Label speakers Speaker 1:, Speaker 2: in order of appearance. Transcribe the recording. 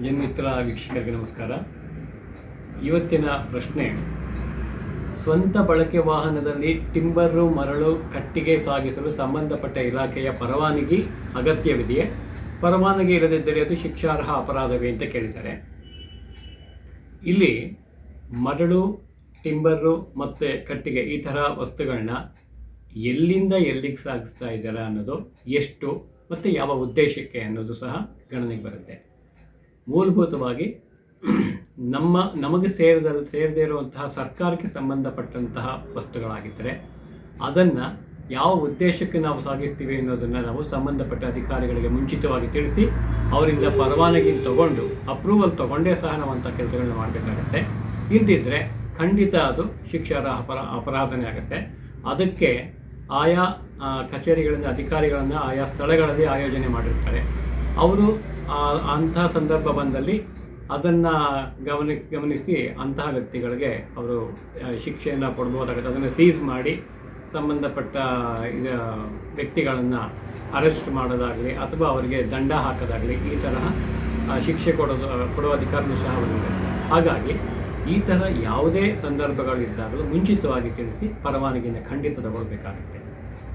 Speaker 1: ಜನ್ಮಿತ್ರ ವೀಕ್ಷಕರಿಗೆ ನಮಸ್ಕಾರ. ಇವತ್ತಿನ ಪ್ರಶ್ನೆ, ಸ್ವಂತ ಬಳಕೆ ವಾಹನದಲ್ಲಿ ಟಿಂಬರು, ಮರಳು, ಕಟ್ಟಿಗೆ ಸಾಗಿಸಲು ಸಂಬಂಧಪಟ್ಟ ಇಲಾಖೆಯ ಪರವಾನಗಿ ಅಗತ್ಯವಿದೆಯೇ? ಪರವಾನಗಿ ಇಲ್ಲದಿದ್ದರೆ ಅದು ಶಿಕ್ಷಾರ್ಹ ಅಪರಾಧವೇ ಅಂತ ಕೇಳಿದ್ದಾರೆ. ಇಲ್ಲಿ ಮರಳು, ಟಿಂಬರು ಮತ್ತು ಕಟ್ಟಿಗೆ ಈ ಥರ ವಸ್ತುಗಳನ್ನ ಎಲ್ಲಿಂದ ಎಲ್ಲಿಗೆ ಸಾಗಿಸ್ತಾ ಇದ್ದಾರೆ ಅನ್ನೋದು, ಎಷ್ಟು ಮತ್ತು ಯಾವ ಉದ್ದೇಶಕ್ಕೆ ಅನ್ನೋದು ಸಹ ಗಣನೆಗೆ ಬರುತ್ತೆ. ಮೂಲಭೂತವಾಗಿ ನಮಗೆ ಸೇರದೇ ಇರುವಂತಹ ಸರ್ಕಾರಕ್ಕೆ ಸಂಬಂಧಪಟ್ಟಂತಹ ವಸ್ತುಗಳಾಗಿದ್ದರೆ ಅದನ್ನು ಯಾವ ಉದ್ದೇಶಕ್ಕೆ ನಾವು ಸಾಗಿಸ್ತೀವಿ ಅನ್ನೋದನ್ನು ನಾವು ಸಂಬಂಧಪಟ್ಟ ಅಧಿಕಾರಿಗಳಿಗೆ ಮುಂಚಿತವಾಗಿ ತಿಳಿಸಿ ಅವರಿಂದ ಪರವಾನಗಿ ತಗೊಂಡು ಅಪ್ರೂವಲ್ ತಗೊಂಡೇ ಸಹ ನಾವು ಅಂಥ ಕೆಲಸಗಳನ್ನ ಮಾಡಬೇಕಾಗತ್ತೆ. ಇಲ್ಲದಿದ್ದರೆ ಖಂಡಿತ ಅದು ಶಿಕ್ಷಾರ್ಹ ಅಪರಾಧನೇ ಆಗುತ್ತೆ. ಅದಕ್ಕೆ ಆಯಾ ಕಚೇರಿಗಳಿಂದ ಅಧಿಕಾರಿಗಳನ್ನು ಆಯಾ ಸ್ಥಳಗಳಲ್ಲಿ ಆಯೋಜನೆ ಮಾಡಿರ್ತಾರೆ. ಅವರು ಅಂತಹ ಸಂದರ್ಭ ಬಂದಲ್ಲಿ ಅದನ್ನು ಗಮನಿಸಿ ಅಂತಹ ವ್ಯಕ್ತಿಗಳಿಗೆ ಅವರು ಶಿಕ್ಷೆಯನ್ನು ಕೊಡ್ಬೋದಾಗುತ್ತೆ. ಅದನ್ನು ಸೀಸ್ ಮಾಡಿ ಸಂಬಂಧಪಟ್ಟ ವ್ಯಕ್ತಿಗಳನ್ನು ಅರೆಸ್ಟ್ ಮಾಡೋದಾಗಲಿ ಅಥವಾ ಅವರಿಗೆ ದಂಡ ಹಾಕೋದಾಗಲಿ ಈ ತರಹ ಶಿಕ್ಷೆ ಕೊಡುವ ಅಧಿಕಾರವೂ ಸಹ ಅವರಿದೆ. ಹಾಗಾಗಿ ಈ ಥರ ಯಾವುದೇ ಸಂದರ್ಭಗಳಿದ್ದಾಗಲೂ ಮುಂಚಿತವಾಗಿ ತಿಳಿಸಿ ಪರವಾನಗಿಯನ್ನು ಖಂಡಿತ ತಗೊಳ್ಬೇಕಾಗುತ್ತೆ.